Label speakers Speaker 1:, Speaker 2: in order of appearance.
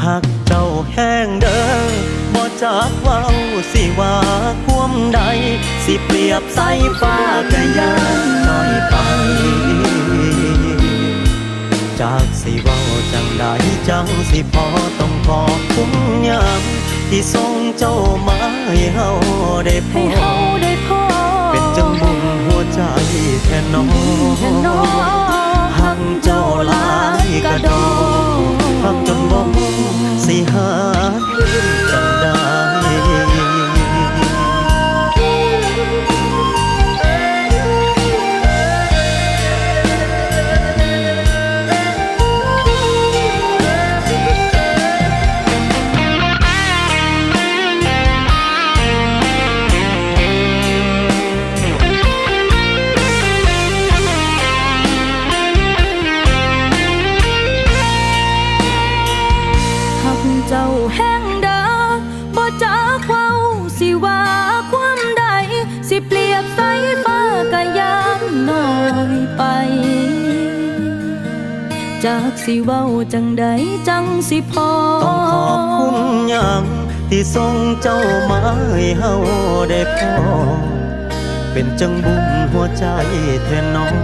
Speaker 1: หักเจ้าแห้งเด้อบ่จากเว้าสิว่าความใดสิเปรียบสายฟ้ากะยานน้อยไปจากสิเว้าจังใดจังสิพอต้องขอบคุณยามที่ส่งเจ้ามาให้เฮาได้พบเป็นจังบุญหัวใจแค่น้องหักเจ้าหลายกะดอหักจนบ่สิหาจังได้
Speaker 2: เจ้าแห้งเด้อบ่จากเว้าสิว่าความใดสิเปรียบสายฟ้ากะยามน้อยไปจากสิเว้าจังใดจังสิพอ
Speaker 1: ต้องขอบคุณยังที่ส่งเจ้ามาให้เฮาได้พอเป็นจังบุญหัวใจแทนน้อง